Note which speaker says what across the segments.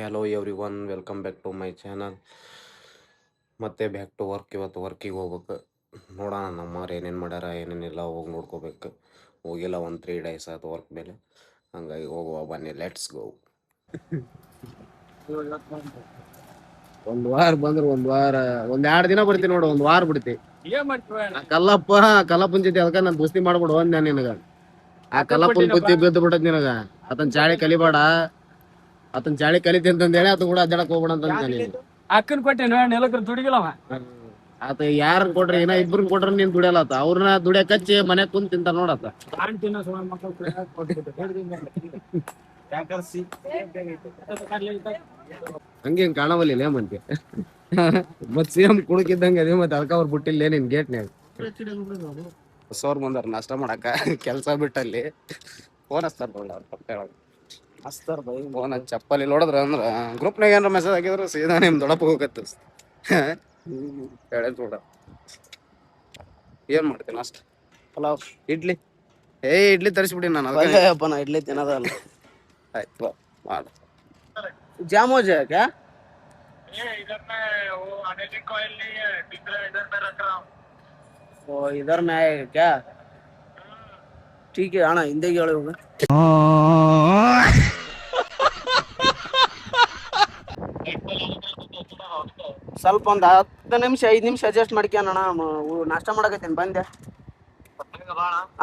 Speaker 1: Hello everyone, welcome back to my channel. ಮತ್ತೆ back to work. ಇವತ್ತು ವರ್ಕಿಗೆ ಹೋಗ್ಬೇಕು. ನೋಡೋಣ ನಮ್ಮವ್ರು ಏನೇನು ಮಾಡ್ಯಾರ ಏನೇನಿಲ್ಲ ಹೋಗಿ ನೋಡ್ಕೋಬೇಕು. ಹೋಗಿಲ್ಲ ಒಂದು 3 ಡೇಸ್ ಆಯ್ತು ವರ್ಕ್ ಮೇಲೆ. ಹಂಗಾಗಿ ಹೋಗುವ ಬನ್ನಿ, ಲೆಟ್ಸ್ ಗೋ.
Speaker 2: ಒಂದ್ ವಾರ ಬಂದ್ರೆ ಒಂದ್ 2 ದಿನ ಬರ್ತೀನಿ ನೋಡು. ಒಂದ್ ವಾರ ಬಿಡ್ತಿ. ಕಲ್ಲಪ್ಪನ ಜೊತೆ ಅದಕ್ಕ ನಾನು ದೋಸ್ತಿ ಮಾಡ್ಬಿಡು ಅಂದ್ ನಾನು ನಿನಗ. ಆ ಕಲ್ಲಪ್ಪನ ಬುತ್ತಿ ಬಿದ್ದು ಬಿಟ್ಟದ್ ನಿನಗ. ಆತನ್ ಚಾಳಿ ಕಲಿಬೇಡ, ಆತನ್ ಚಾಳಿ ಕಲಿತಿ ಅಂತಂದೇಳಿ ಆತ ಕೂಡ ಅಡ್ಡಾಡಕ್ ಹೋಗ್ಬೇಡ ಅಂತ
Speaker 3: ಅಕ್ಕನ್ ಕೊಟ್ಟೆ ನೆಲಕ್ರ ದುಡಿಗಿಲ್ಲವ.
Speaker 2: ಆತ ಯಾರನ್ ಕೊಟ್ರಿ ಇನ್ನ ಇಬ್ರನ್ ಕೊಟ್ರ ನೀನ್ ದುಡಿಯಲ್ಲ. ಆತ ಅವ್ರನ್ನ ದುಡಿಯಕ್ ಹಚ್ಚಿ ಮನೆ ಕುಂತ ತಿಂತ ನೋಡತ್ತ. ಹಂಗೇನ್ ಕಾಣವಲ್ಲ ಮಂತೆ. ಮತ್ ಸೇಮ್ ಕುಣಕಿದ್ದಂಗ ಅದೇ. ಮತ್ತೆ ಅದಕ್ಕ ಅವ್ರು ಬಿಟ್ಟಿಲ್ಲ ನಿನ್ ಗೇಟ್ನ್ಯಾಗ.
Speaker 1: ಹೊಸವ್ರು ಬಂದಾರ ನಾಷ್ಟ ಮಾಡಕ. ಕೆಲಸ ಬಿಟ್ಟಲ್ಲಿ ಫೋನ್ ಹಚ್ತಾರ ಫೋನ್ ಚಪ್ಪಲಿ ನೋಡಿದ್ರ ಅಂದ್ರ ಗ್ರೂಪ್ನಾಗ ಏನಾರ ಮೆಸೇಜ್ ಹಾಕಿದ್ರು ಸೀದಾ ನಿಮ್ ದೊಡ್ಡಪ್ಪ ಹೋಗತ್ತ. ಹೇಳಿ ನೋಡ ಏನ್ ಮಾಡ್ತೀನಿ ಅಷ್ಟ. ಪಲಾವ್, ಇಡ್ಲಿ. ಇಡ್ಲಿ ತರಿಸ್ಬಿಡಿ ನಾನು.
Speaker 2: ನಾ ಇಡ್ಲಿ ತಿನ್ನೋದಲ್ಲ.
Speaker 1: ಆಯ್ತು ಮಾಡ.
Speaker 2: जाम हो जाए क्या?
Speaker 3: इधर में वो अनेजिंग कॉइल नहीं है, इधर में रख रहा हूँ.
Speaker 2: वो इधर में आए क्या? ठीक है आना हिंदी के होगा. ಸ್ವಲ್ಪ ಒಂದು 10 ನಿಮಿಷ 5 ನಿಮಿಷ ಅಡ್ಜಸ್ಟ್ ಮಾಡ್ಕ್ಯಾನ ಅಣ್ಣ. ನಾಷ್ಟ ಮಾಡಕತ್ತೀನಿ ಬಂದೆ.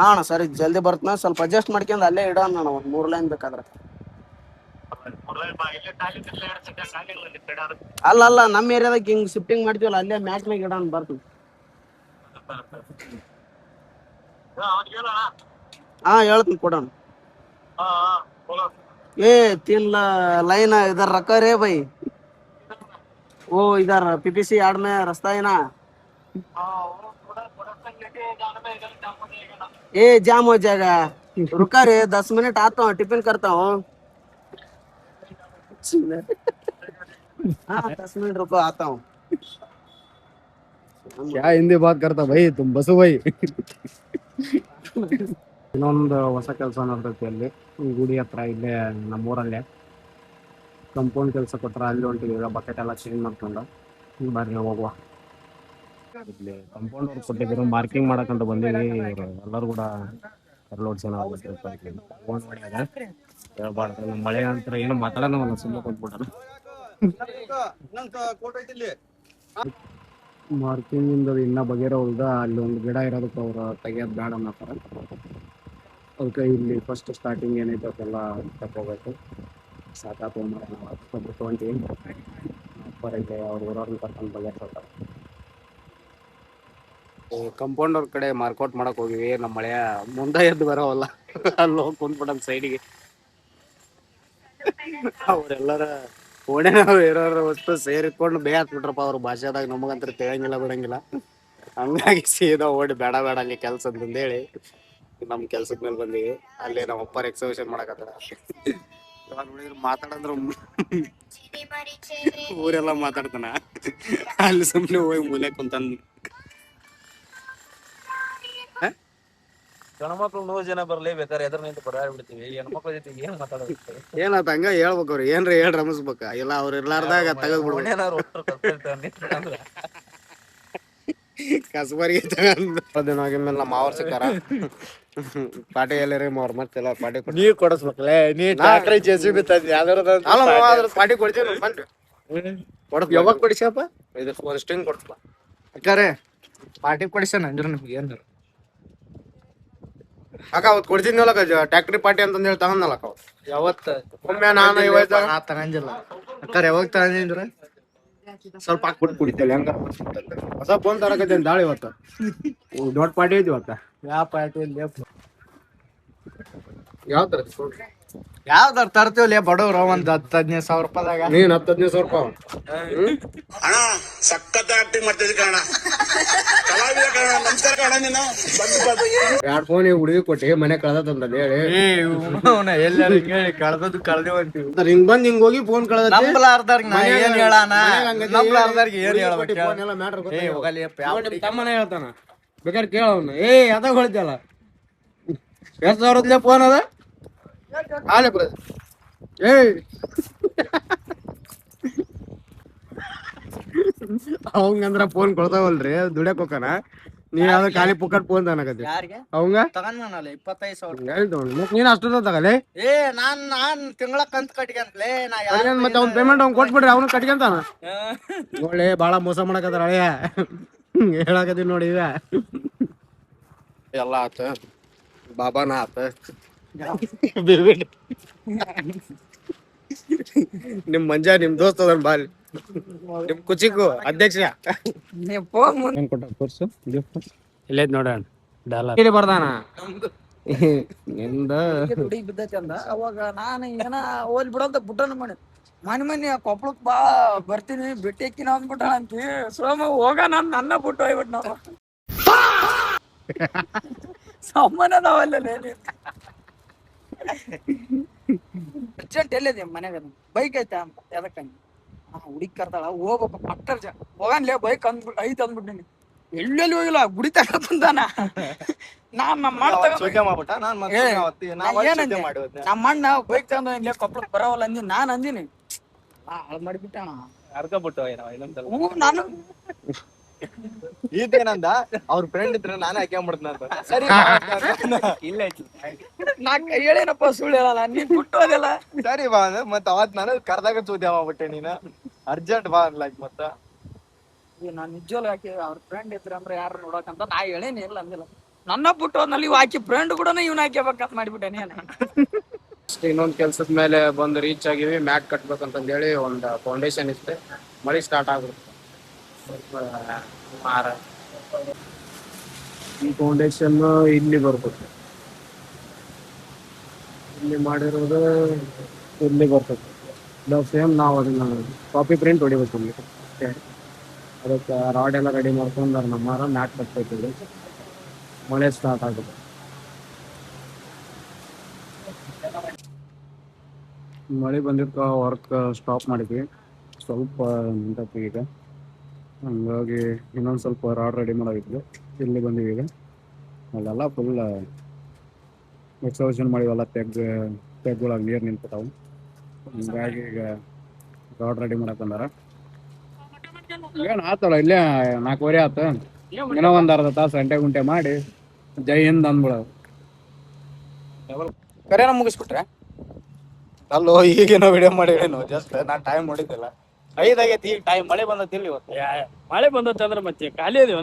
Speaker 2: ಅಣ್ಣ ಸರಿ ಜಲ್ದಿ ಬರ್ತನ. ಸ್ವಲ್ಪ ಅಡ್ಜಸ್ಟ್ ಮಾಡ್ಕ್ಯಂಡ್ ಅಲ್ಲೇ ಇಡೋಣ ಅಣ್ಣ. ಒಂದು 3 ಲೈನ್ ಬೇಕಾದ್ರೆ. ಅಲ್ಲ ನಮ್ಮ ಏರಿಯಾದಾಗ ಹಿಂಗ್ ಶಿಫ್ಟಿಂಗ್ ಮಾಡ್ತೀವಲ್ಲ, ಅಲ್ಲೇ ಮ್ಯಾಚ್ ಮ್ಯಾಗ ಇಡೋಣ ಬರ್ತೀನಿ. ಹಾ ಹೇಳ್ತೀನಿ ಕೊಡೋಣ. ए 3 लाइन इधर रखा रे भाई. वो इधर पीपीसी यार्ड में रास्ता है ना. ए जाम हो जाएगा. रुका रे 10 मिनट आता हूँ, टिफिन करता हूँ. हाँ 10 मिनट रुको आता हूँ. क्या हिंदी बात करता भाई तुम बसु भाई. ಇನ್ನೊಂದು ಹೊಸ ಕೆಲಸ ನಡ್ದೈತಿ ಅಲ್ಲಿ ಗುಡಿ ಹತ್ರ. ಇಲ್ಲೇ ನಮ್ಮೂರಲ್ಲೇ ಕಂಪೌಂಡ್ ಕೆಲಸ ಕೊಟ್ರ. ಅಲ್ಲಿ ಹೊಂಟಿವಿ ಈಗ. ಬಕೆಟ್ ಎಲ್ಲ ಚೇಂಜ್ ಮಾಡ್ಕೊಂಡು ಬರ್ರಿ ಹೋಗುವ. ಇಲ್ಲಿ ಕಂಪೌಂಡ್ ಅವ್ರು ಕೊಟ್ಟಿದ್ರು, ಮಾರ್ಕಿಂಗ್ ಮಾಡಕಂತ ಬಂದೀವಿ. ಎಲ್ಲರೂ ಕೂಡ ಲೋಡ್ ಜನ ಹೇಳ್ಬಾರ್ದು. ನಮ್ಮ ಮಳೆ ಅಂತ ಏನು ಮಾತಾಡೋಣ, ಸುಮ್ಮನೆ ಕೊಟ್ಬಿಟ್ಟಾರ. ಮಾರ್ಕಿಂಗ್ ಇಂದ ಇನ್ನ ಬಗೆರೋ ಉಳ್ದ. ಅಲ್ಲಿ ಒಂದು ಗಿಡ ಇರೋದಕ್ಕೆ ಅವ್ರು ತೆಗಿಯೋದು ಬೇಡ ಅನ್ನತ್ತಾರ. ಅದಕ್ಕೆ ಇಲ್ಲಿ ಫಸ್ಟ್ ಸ್ಟಾರ್ಟಿಂಗ್ ಏನೈತೆ ಅದೆಲ್ಲ ತಗೋಬೇಕು. ಸಾಕಾತು ತೊಗೊಂತೀವಿ. ಅಪ್ಪರಿಗೆ ಅವ್ರ ಊರವ್ರನ್ನ ಕರ್ಕೊಂಡು ಬಗೆಹರಿಸ್ತಾರೆ.
Speaker 1: ಕಂಪೌಂಡ್ ಅವ್ರ ಕಡೆ ಮಾರ್ಕೌಟ್ ಮಾಡಕ್ ಹೋಗಿವಿ. ನಮ್ಮ ಮಳೆಯ ಮುಂದೆ ಎದ್ದು ಬರೋವಲ್ಲ. ಅಲ್ಲಿ ಹೋಗಿ ಕುಂತ್ಬಿಟ್ಟ ಸೈಡಿಗೆ. ಅವ್ರೆಲ್ಲರ ಓಣೆನವ್ರು ಇರೋರ ವಸ್ತು ಸೇರಿಕೊಂಡು ಬೇಯತ್ಬಿಟ್ರಪ್ಪ. ಅವ್ರ ಭಾಷೆದಾಗ ನಮಗಂತ ತಿಳಿಯಂಗಿಲ್ಲ ಬಿಡಂಗಿಲ್ಲ. ಹಂಗಾಗಿ ಸೀದಾ ಓಡಿ ಬೇಡ ಅಲ್ಲಿ ಕೆಲ್ಸ ಅಂತಂದೇಳಿ ನಮ್ ಕೆಲ್ಸದ ಮೇಲೆ ಬಂದಿವಿ. ಅಲ್ಲಿ ನಮ್ಮ ಅಪ್ಪರ್ ಎಕ್ಸಿಬಿಷನ್ ಮಾಡಕತ್ತಾರ. ಇವಾಗ ನೋಡಿದ್ರು ಮಾತಾಡಂದ್ರ ಊರೆಲ್ಲ ಮಾತಾಡ್ತಾನ. ಅಲ್ಲಿ ಸುಮ್ನೆ ಹೋಗಿ ಮೂಲೆ ಕುಂತಾನ.
Speaker 3: ಗಣಮಕ್ಳು 100 ಜನ ಬರ್ಲಿ ಬೇಕಾದ್ರೆ ಎದುರು ನಿಂತು ಬರಾಡ್ಬಿಡ್ತೀವಿ. ಹೆಣ್ಮಕ್ಳ ಜೊತೆ ಏನ್ ಮಾತಾಡೋದು?
Speaker 1: ಏನಾತ ಹಂಗ ಹೇಳ್ಬೇಕು. ಅವ್ರು ಏನ್ರ ಹೇಳ್ ರಮಿಸ್ಬೇಕ. ಇಲ್ಲ ಅವ್ರ ಇರ್ಲಾರ್ದಾಗ ತೆಗದ್ ಬಿಡ್ಬೇಕು. ಕಸಬರಿಗೆ ಆಗಿದ್ಮೇಲೆ ನಮ್ಮ ಮಾವರ್ ಸಿಕ್ಕಾರ. ಪಾಟಿ ಎಲ್ಲರಿ ಮಾವ್ರ ಮತ್ತೆಲ್ಲ ಪಾಟಿ
Speaker 2: ನೀ ಕೊಡಿಸ್ಬೇಕಲ್ಲ. ನೀ ಟ್ರ್ಯಾಕ್ಟರ್ ಜೆಸಿಬಿ ತಂದಿ
Speaker 1: ಯಾವ್ದಾರ ಪಾಟಿ ಕೊಡ್ತೀವಿ. ಕೊಡಸ್
Speaker 2: ಯಾವಾಗ ಕೊಡಿಸಪ್ಪ?
Speaker 1: ಇದು ಒಂದು ಸ್ಟಿಂಗ್ ಕೊಡ್ಸಲ್ಲ
Speaker 2: ಅಕ್ಕಾರೆ. ಪಾರ್ಟಿ ಕೊಡಿಸೋಣ ಅಂದ್ರೆ ನಮ್ಗೆ ಏನು
Speaker 1: ಅಕ್ಕ ಅವತ್ತು ಕೊಡ್ತಿದ್ನಲ್ಲ ಟ್ಯಾಕ್ಟ್ರಿ ಪಾರ್ಟಿ ಅಂತಂದ್ ಹೇಳಿ ತಗೊಂಡಲ್ಲ ಅಕ್ಕ.
Speaker 2: ಯಾವತ್ತ
Speaker 1: ಒಮ್ಮೆ ನಾನು
Speaker 2: ತಗೊಂಡಿಲ್ಲ ಅಕ್ಕಾರೆ. ಯಾವಾಗ ತಗೊಂಡಿದ್ರ
Speaker 1: ಸ್ವಲ್ಪ ಹಾಕ್ಬಿಟ್ಟು ಕುಡಿತೇವೆ. ಹೆಂಗ ಹೊಸ ಫೋನ್ ತರಕತ್ತೇನೆ ದಾಳಿ ಇವತ್ತು. ದೊಡ್ಡ ಪಾರ್ಟಿ ಐತಿ ಇವತ್ತ.
Speaker 2: ಯಾವ ಪಾರ್ಟಿ
Speaker 1: ಯಾವ ತರ
Speaker 2: ಯಾವ್ದಾರ ತರ್ತೀವಲ್ಲ ಬಡವ್ರ. ಒಂದ್ 10-15 ಸಾವಿರ ರೂಪಾಯಿದಾಗ.
Speaker 1: ನೀನ್ 10-15 ಸಾವಿರ ರೂಪಾಯಿ
Speaker 4: ಅಣ್ಣ ಸಖತ್ ಆಕ್ಟಿಂಗ್ ಮಾಡ್ತಿದ್ದೆ ಕಣ. ಕಲಾವಿದ ಕಣ. ನಮಸ್ಕಾರ ಕಣ. ನೀನು
Speaker 1: 2 ಫೋನ್ ಹುಡುಗಿ ಕೊಟ್ಟಿ ಮನೆ ಕಳ್ದಂತ ಹೇಳಿ
Speaker 2: ಎಲ್ಲಾರು ಹೇಳಿ ಕಳ್ದದ್ದು ಕಳ್ದೇವಂತೀವಿ.
Speaker 1: ಹಿಂಗ್ ಬಂದ್ ಹಿಂಗ್ ಹೋಗಿ ಫೋನ್ ಕಳ್ದ.
Speaker 2: ನಂಬಲಾರ್ದಾರ್ಗ ನಾ ಏನ್ ಹೇಳಾನ, ನಂಬಲಾರ್ದಾರ್ಗ ಏನ್ ಹೇಳ್ಬೇಕು?
Speaker 1: ತಮ್ಮನ ಹೇಳ್ತಾನ ಬೇಕಾದ್ರೆ ಕೇಳವ್ನ. ಅದಾಗ ಹೊಳಿತಲ್ಲ ಎಷ್ಟು ಸಾವಿರದ್ಲೆ ಫೋನ್ ಅದ.
Speaker 2: ಅವಂಗಂದ್ರ ಫೋನ್ ಕೊಡ್ತಾವಲ್ರಿ ದುಡ್ಯಾಕ್ ಹೋಗಾನ ನೀವ್ ಯಾವ್ದೋ ಖಾಲಿ ಪುಕ್ಕಟ್ ಫೋನ್ ಅನ್ನಕತ್ತಿ
Speaker 1: ಯಾರಿಗೆ
Speaker 2: ಅವಂಗ
Speaker 1: ತಗೊಂಡ್ನಲ್ಲ 25,000.
Speaker 2: ಹೇಳ್ತು ನೀನ್ ಅಷ್ಟು ತಗಲೆ
Speaker 1: ಏ ನಾನ್ ತಿಂಗಳ ಕಂತ್ ಕಟ್ಕೊಂತಲೇ ನಾ
Speaker 2: ಮತ್ತೆ ಅವ್ನ ಪೇಮೆಂಟ್ ಅವ್ನ್ ಕೊಟ್ಬಿಡ್ರಿ ಅವ್ನು ಕಟ್ಕೊಂತಾನ ನೋಡಿ ಬಾಳ ಮೋಸ ಮಾಡಕತ್ತಾರ ಅಳಿಯ ಹೇಳಕತ್ತೀನಿ ನೋಡಿ ಈಗ ಎಲ್ಲ ಆತ ಬಾಬಾನ ಆತ ಬಿರ್ಬಿಡ್ ನಿಮ್ ಮಂಜ ನಿಮ್ ದೋಸ್ತ ಅದನ್ ಬಾಲಿ ನಿಮ್ ಕುಚಿಕು ಅಧ್ಯಕ್ಷ ಏನ್ ಕೊಟ್ಟ ಕೋರ್ಸು ಇಲ್ಲೈತ್ ನೋಡೋಣ ಡಾಲರ್ ಇಲ್ಲಿ ಬರ್ದಾನ ನಿಂದ
Speaker 5: ಹುಡುಗಿ ಬಿದ್ದೈತಿ ಅಂದ ಅವಾಗ ನಾನು ಏನ ಹೋಲ್ ಬಿಡಂತ ಬುಟ್ಟನ ಮಾಡಿ ಮನೆ ಕೊಪ್ಪಳಕ್ ಬಾ ಬರ್ತೀನಿ ಭೇಟಿ ಹಾಕಿನ ಅಂದ್ಬಿಟ್ಟ ಅಂತಿ ಸೋಮ ಹೋಗ ನನ್ನ ಬಿಟ್ಟು ಹೋಗ್ಬಿಟ್ಟು ನಾವು ಸಾಮಾನ್ಯ ಅದಾವಲ್ಲ ಅರ್ಜೆಂಟ್ ಎಲ್ಲಿದೆ ಮನ್ಯಾಗ ಬೈಕ್ ಐತಾ ಅಂತ ಎದಕ್ಕಂಗ ಹುಡುಗಿ ಕರ್ತಾಳ ಹೋಗ್ಬೇಕು ಪಟ್ಟರ್ ಹೋಗನ್ಲೇ ಬೈಕ್ ಅಂದ್ಬಿಟ್ಟು ಐತ್ ಅಂದ್ಬಿಟ್ಟಿನಿ ಎಲ್ಲೆಲ್ಲಿ ಹೋಗಿಲ್ಲ ಗುಡಿ ತಗೊಂತಾನ ನಮ್ಮ ಅಣ್ಣ ಬೈಕ್ ತಗೊಂಡ್ ಇಲ್ಲೇ ಕೊಪ್ಪಳಕ್ ಬರವಲ್ಲ ಅಂದಿ ನಾನ್ ಅಂದಿನಿ ಹಾಳು ಮಾಡಿಬಿಟ್ಟಣ ಹ್ಞೂ ನಾನು
Speaker 6: ಇದೇನಂದ ಅವ್ರ ಫ್ರೆಂಡ್ ಇದ್ರೆ ನಾನೇ ಹಾಕ್ಕೊಂಡ್ಬಿಡ್ತೇನೆ ಸರಿ ಇಲ್ಲ
Speaker 5: ನಾ ಹೇಳೇನಪ್ಪ ಸುಳ್ಳು ಹೇಳಲ್ಲ ನೀನ್ ಬಿಟ್ಟು ಹೋದೆಲ್ಲ
Speaker 6: ಸರಿ ಬಾ ಅಂದ ಮತ್ತ ಅವತ್ ನಾನು ಕರ್ದಾಗ ಚೂತಿ ಮಾಡ್ಬಿಟ್ಟೆ ನೀನ ಅರ್ಜೆಂಟ್ ಬಾ ಅನ್ಲಾಕ್ ಮತ್ತ
Speaker 5: ನಾನ್ ನಿಜವಲ್ಲ ಯಾಕೆ ಅವ್ರ ಫ್ರೆಂಡ್ ಇದ್ರ ಅಂದ್ರೆ ಯಾರು ನೋಡಕಂತ ನಾ ಹೇಳೇನಿ ಇಲ್ಲ ಅಂದಿಲ್ಲ ನನ್ನ ಬಿಟ್ಟು ಹೋದ್ನಲ್ಲಿ ಇವ್ ಆಕಿ ಫ್ರೆಂಡ್ ಕೂಡ ಇವ್ನ ಹಾಕ್ಯಬೇಕಂತ ಮಾಡಿಬಿಟ್ಟೆ
Speaker 2: ಇನ್ನೊಂದ್ ಕೆಲ್ಸದ ಮೇಲೆ ಬಂದು ರೀಚ್ ಆಗಿವಿ ಮ್ಯಾಟ್ ಕಟ್ಬೇಕಂತಂದ್ ಹೇಳಿ ಒಂದ್ ಫೌಂಡೇಶನ್ ಇತ್ತೆ ಮಳಿ ಸ್ಟಾರ್ಟ್ ಆಗ್ಬಿಡುತ್ತೆ ಈ ಫೌಂಡೇಶನ್ ಇಲ್ಲಿ ಬರ್ಬೇಕು ಇಲ್ಲಿ ಮಾಡಿರೋದು ಇಲ್ಲಿ ಬರ್ತದೆ ಸೇಮ್ ನಾವು ಅದನ್ನ ಕಾಪಿ ಪ್ರಿಂಟ್ ಹೊಡಿಬೇಕು ಇಲ್ಲಿ ಅದಕ್ಕೆ ರಾಡ್ ಎಲ್ಲ ರೆಡಿ ಮಾಡ್ಕೊಂಡ್ರ ನಮ್ಮಾರ ಮ್ಯಾಟ್ ಕಟ್ಬೇಕಿದೆ ಮಳೆ ಸ್ಟಾರ್ಟ್ ಆಗುತ್ತೆ ಮಳೆ ಬಂದಿದ್ಕ ವರ್ಕ್ ಸ್ಟಾಪ್ ಮಾಡಿದ್ವಿ ಸ್ವಲ್ಪ ನಿಂತೈತಿ ಈಗ ಹಂಗಾಗಿ ಇನ್ನೊಂದು ಸ್ವಲ್ಪ ರಾಡ್ ರೆಡಿ ಮಾಡೋದಿತ್ತು ಇಲ್ಲಿ ಬಂದಿವಿ ಈಗ ಅಲ್ಲೆಲ್ಲ ಫುಲ್ ಎಕ್ಸರ್ಷನ್ ಮಾಡಿವಲ್ಲ ತೆಗ್ಗೊಳಗೆ ನೀರು ನಿಂತಿರ್ತಾವೆ ಹಂಗಾಗಿ ಈಗ ರಾಡ್ ರೆಡಿ ಮಾಡಕ್ ಬಂದಾರ ಏನು ಆತಲ್ಲ ಇಲ್ಲೇ 4:15 ಆತ ಏನೋ ಒಂದು ಅರ್ಧ ತಾಸು ಗಂಟೆ ಗುಂಟೆ ಮಾಡಿ ಜೈ ಹಿಂದ್ ಅಂದ್ಬಿಡೋದು ಕರೆನ ಮುಗಿಸ್ಬಿಟ್ರೆ ಅಲ್ಲೋ ಈಗೇನೋ ವಿಡಿಯೋ ಮಾಡಿವೇನು ಜಸ್ಟ್ ನಾ ಟೈಮ್ ನೋಡಿದ್ದಿಲ್ಲ 5 ಆಗೈತಿ ಈಗ ಟೈಮ್ ಮಳೆ ಬಂದತ್ತಿಲ್ಲ ಇವತ್ತು
Speaker 5: ಮಳೆ ಬಂದತ್ತ ಅಂದ್ರೆ ಮತ್ತೆ ಖಾಲಿ ಅದೇವ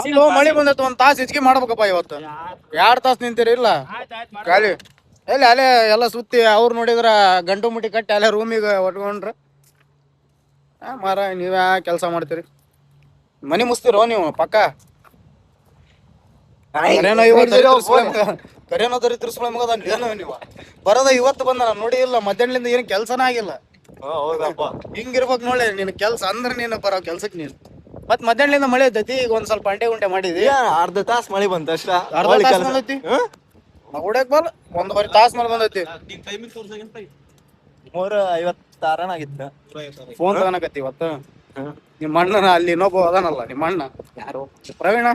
Speaker 2: ಅಲ್ಲೋ ಮಳೆ ಬಂದತ್ತು ಒಂದ್ ತಾಸು ಹೆಚ್ಚಿಗೆ ಮಾಡ್ಬೇಕಪ್ಪ ಇವತ್ತು 2 ತಾಸು ನಿಂತಿರಿ ಇಲ್ಲ ಖಾಲಿ ಎಲ್ಲಿ ಅಲ್ಲೇ ಎಲ್ಲ ಸುತ್ತಿ ಅವ್ರು ನೋಡಿದ್ರ ಗಂಟು ಮುಟ್ಟಿ ಕಟ್ಟಿ ಅಲ್ಲೇ ರೂಮಿಗೆ ಒಟ್ಕೊಂಡ್ರ ಮಾರ ನೀವ್ಯಾ ಕೆಲಸ ಮಾಡ್ತೀರಿ ಮನಿ ಮುಸ್ತಿರೋ ನೀವು ಪಕ್ಕ ಕರೇನೋ ದರಿದ್ರಸ್ಕೊಳ್ಳೋ ಮಗದ ಏನೋ ನೀವು ಬರೋದ ಇವತ್ತು ಬಂದ ನಾನು ನೋಡಿ ಇಲ್ಲ ಮಧ್ಯಾಹ್ನದಿಂದ ಏನು ಕೆಲಸನೇ ಆಗಿಲ್ಲ
Speaker 6: ಹೌದಪ್ಪ
Speaker 2: ಹಿಂಗಿರ್ಬೇಕು ನೋಡಿ ನಿನ್ ಕೆಲ್ಸ ಅಂದ್ರೆ ನೀನು ಬರೋ ಕೆಲ್ಸಕ್ಕೆ ನೀನು ಮತ್ ಮಧ್ಯಾಹ್ನದಿಂದ ಮಳೆ ಐತೈತಿ ಈಗ ಒಂದ್ ಸ್ವಲ್ಪ ಅಂಟೆ ಗುಂಟೆ ಮಾಡಿದಿ
Speaker 6: ಅರ್ಧ ತಾಸ್ ಮಳೆ ಬಂತ ಅಷ್ಟ
Speaker 2: ಅರ್ಧ ತಾಸ್ ಬಂದೈತಿ ಹೊಡ್ಯಾಕ್ ಬಲ್ಲ 1.5 ತಾಸ್ ಮೇಲೆ ಬಂದೈತಿ
Speaker 6: 3:56 ಆಗಿತ್ತ
Speaker 2: ಫೋನ್ ತಗೊಳಕತ್ತಿ ಇವತ್ತು ನಿಮ್ಮ ಅಣ್ಣನ ಅಲ್ಲಿ ಇನ್ನೊಬ್ಬ ಅದಾನಲ್ಲ ನಿಮ್ಮ ಅಣ್ಣ ಯಾರು ಪ್ರವೀಣ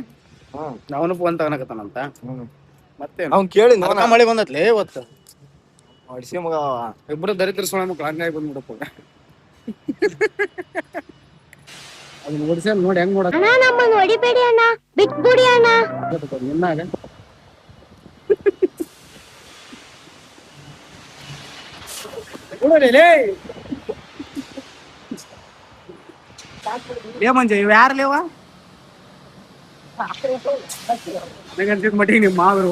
Speaker 2: ಅವನು ಫೋನ್ ತಗೊಳಕತ್ತಾನಂತ ಮತ್ತೆ
Speaker 6: ಅವ್ನ್ ಕೇಳಿ
Speaker 2: ಮಳೆ ಬಂದತ್ಲೇ ಇವತ್ತು
Speaker 6: ಹೊಡ್ಸಿ ಮಗ
Speaker 2: ಇಬ್ರು ದರಿದ್ರ ಸುಳ್ಳ ಮಕ್ಳು ಹಂಗಾಗಿ ಬಂದ್ಬಿಡಪ್ಪ ಅದನ್ನ ಓಡಿಸಿ ನೋಡಿ ಹೆಂಗ್ ನೋಡ
Speaker 7: ನಮ್ಮನ್ನು ಹೊಡಿಬೇಡಿ ಅಣ್ಣ ಬಿಟ್ಬಿಡಿ ಅಣ್ಣ
Speaker 2: ನಿನ್ನಾಗ ಮಂಜ ಇವ್ ಯಾರ್ಲೇವ ನಂಗನ್ಸಿದ ಮಟ್ಟಿಗೆ ನಿಮ್ಮ ಮಾವರು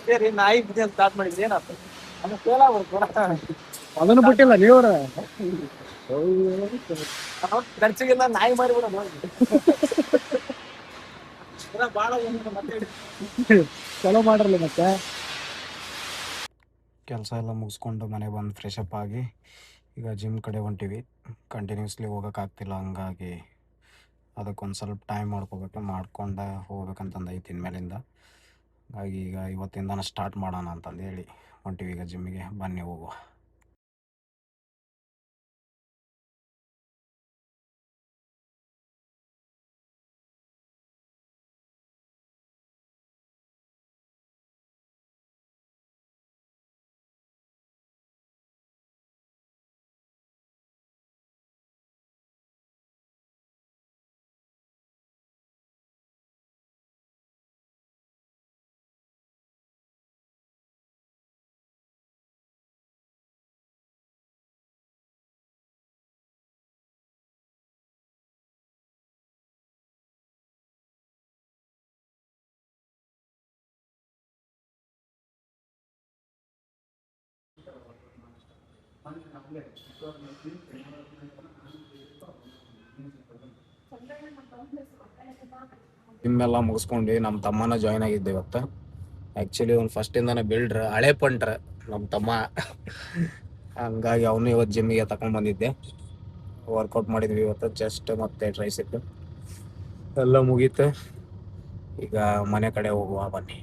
Speaker 5: ಸೇರಿ ನಾಯಿ ಬಿಸ್ನೆಸ್ ಸ್ಟಾರ್ಟ್ ಮಾಡಿದ್ರಿ ಏನಾಯ್ತು
Speaker 2: ಅದನ್ನು ಬಿಟ್ಟಿಲ್ಲ ನೀವ್ರ
Speaker 5: ಖರ್ಚಿಗೆಲ್ಲ ನಾಯಿ ಮಾರಿಬಿಡ ಬಾಳ
Speaker 2: ಚಲೋ ಮಾಡ್ರಲ್ಲ ಮತ್ತೆ ಕೆಲಸ ಎಲ್ಲ ಮುಗಿಸ್ಕೊಂಡು ಮನೆ ಬಂದು ಫ್ರೆಶ್ ಅಪ್ ಆಗಿ ಈಗ ಜಿಮ್ ಕಡೆ ಹೊಂಟಿವಿ ಕಂಟಿನ್ಯೂಸ್ಲಿ ಹೋಗೋಕ್ಕಾಗ್ತಿಲ್ಲ ಹಂಗಾಗಿ ಅದಕ್ಕೊಂದು ಸ್ವಲ್ಪ ಟೈಮ್ ಮಾಡ್ಕೊಂಡು ಹೋಗ್ಬೇಕಂತಂದು ಐತಿ ಇನ್ಮೇಲಿಂದ ಹಾಗಾಗಿ ಈಗ ಇವತ್ತಿಂದನೇ ಸ್ಟಾರ್ಟ್ ಮಾಡೋಣ ಅಂತಂದು ಹೇಳಿ ಹೊಂಟಿವಿ ಈಗ ಜಿಮ್ಮಿಗೆ ಬನ್ನಿ ಹೋಗುವ
Speaker 1: ಜಿಮ್ಮೆಲ್ಲ ಮುಗಿಸ್ಕೊಂಡು ನಮ್ಮ ತಮ್ಮನ ಜಾಯ್ನ್ ಆಗಿದ್ದೆ ಇವತ್ತು. ಆ್ಯಕ್ಚುಲಿ ಅವ್ನು ಫಸ್ಟಿಂದಾನೆ ಬಿಲ್ಡ್ರ, ಹಳೆ ಪಂಟ್ರ ನಮ್ಮ ತಮ್ಮ. ಹಂಗಾಗಿ ಅವನು ಇವತ್ತು ಜಿಮ್ಮಿಗೆ ತಗೊಂಡು ಬಂದಿದ್ದೆ. ವರ್ಕೌಟ್ ಮಾಡಿದ್ವಿ ಇವತ್ತು, ಚೆಸ್ಟ್ ಮತ್ತು ಟ್ರೈಸೆಪ್ ಎಲ್ಲ ಮುಗೀತು. ಈಗ ಮನೆ ಕಡೆ ಹೋಗುವ ಬನ್ನಿ.